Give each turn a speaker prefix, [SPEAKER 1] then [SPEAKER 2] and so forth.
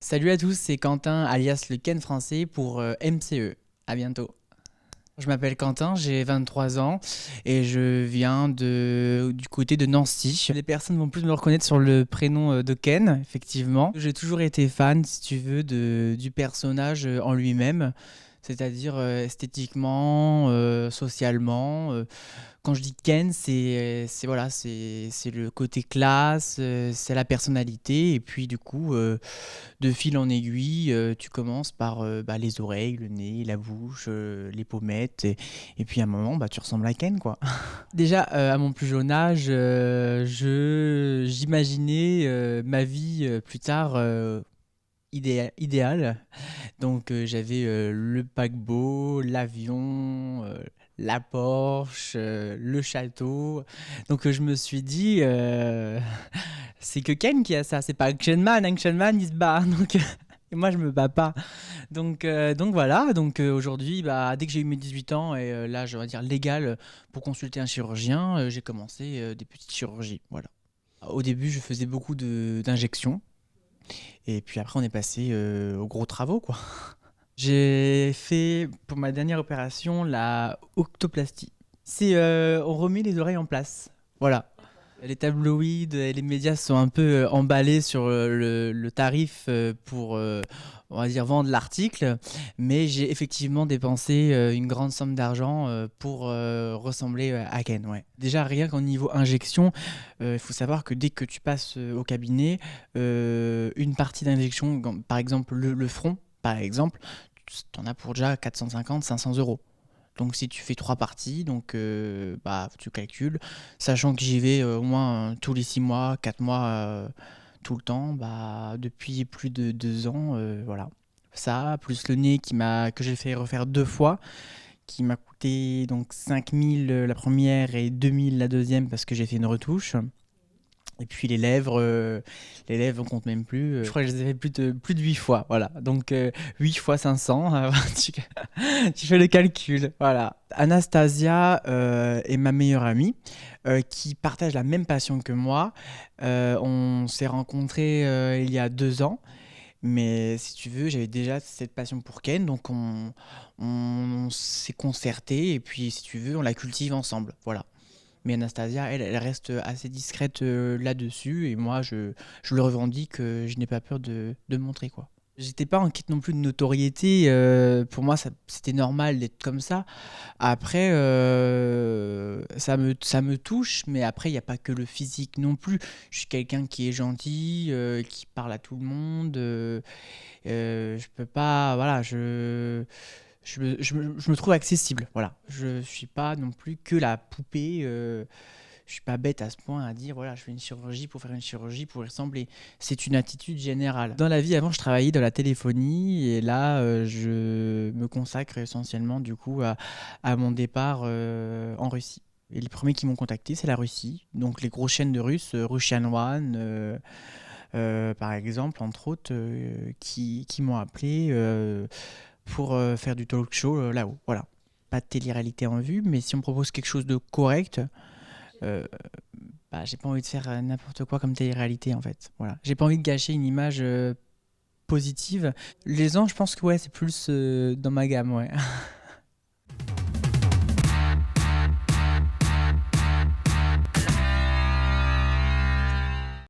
[SPEAKER 1] Salut à tous, c'est Quentin alias le Ken français pour MCE. À bientôt. Je m'appelle Quentin, j'ai 23 ans et je viens du côté de Nancy. Les personnes vont plus me reconnaître sur le prénom de Ken, effectivement. J'ai toujours été fan, si tu veux, du personnage en lui-même, c'est-à-dire esthétiquement, socialement. Quand je dis Ken, voilà, c'est le côté classe, c'est la personnalité, et puis du coup, de fil en aiguille, tu commences par les oreilles, le nez, la bouche, les pommettes, et puis à un moment, tu ressembles à Ken, quoi. Déjà, à mon plus jeune âge, j'imaginais ma vie plus tard idéale. Donc j'avais le paquebot, l'avion, la Porsche, le château. Donc je me suis dit, c'est que Ken qui a ça, c'est pas Action Man. Action Man il se bat. Donc, et moi je me bats pas. Donc voilà, donc aujourd'hui, dès que j'ai eu mes 18 ans et l'âge, on va dire, légal pour consulter un chirurgien, j'ai commencé des petites chirurgies. Voilà. Au début, je faisais beaucoup d'injections. Et puis après, on est passé aux gros travaux, quoi. J'ai fait pour ma dernière opération la octoplastie. On remet les oreilles en place. Voilà. Les tabloïds et les médias sont un peu emballés sur le tarif pour, on va dire, vendre l'article, mais j'ai effectivement dépensé une grande somme d'argent pour ressembler à Ken. Ouais. Déjà, rien qu'au niveau injection, il faut savoir que dès que tu passes au cabinet, une partie d'injection, par exemple le front, par exemple, tu en as pour déjà 450-500 euros. Donc si tu fais trois parties, donc tu calcules, sachant que j'y vais au moins tous les 6 mois, 4 mois, tout le temps, depuis plus de 2 ans, voilà. Ça, plus le nez que j'ai fait refaire 2 fois, qui m'a coûté donc 5 000 la première et 2 000 la deuxième parce que j'ai fait une retouche. Et puis les lèvres, on compte même plus. Je crois que je les ai fait plus de 8 fois. Voilà. Donc 8 fois 500, tu, tu fais le calcul. Voilà. Anastasia est ma meilleure amie qui partage la même passion que moi. On s'est rencontrés il y a 2 ans. Mais si tu veux, j'avais déjà cette passion pour Ken, donc on s'est concerté et puis si tu veux, on la cultive ensemble. Voilà. Mais Anastasia, elle reste assez discrète là-dessus. Et moi, je le revendique, je n'ai pas peur de montrer, quoi. J'étais pas en quête non plus de notoriété. Pour moi, c'était normal d'être comme ça. Après, ça me touche, mais après, il n'y a pas que le physique non plus. Je suis quelqu'un qui est gentil, qui parle à tout le monde. Je peux pas, voilà, je me trouve accessible, voilà. Je suis pas non plus que la poupée. Je suis pas bête à ce point à dire voilà, je fais une chirurgie pour faire une chirurgie pour y ressembler. C'est une attitude générale. Dans la vie avant, je travaillais dans la téléphonie et là, je me consacre essentiellement du coup à mon départ en Russie. Et les premiers qui m'ont contacté, c'est la Russie. Donc les grosses chaînes de Russes, Russian One, par exemple, entre autres, qui m'ont appelé pour faire du talk show là-haut. Voilà. Pas de télé-réalité en vue, mais si on me propose quelque chose de correct, euh, j'ai pas envie de faire n'importe quoi comme télé-réalité en fait. Voilà. J'ai pas envie de gâcher une image positive. Les ans, je pense que ouais, c'est plus dans ma gamme, ouais.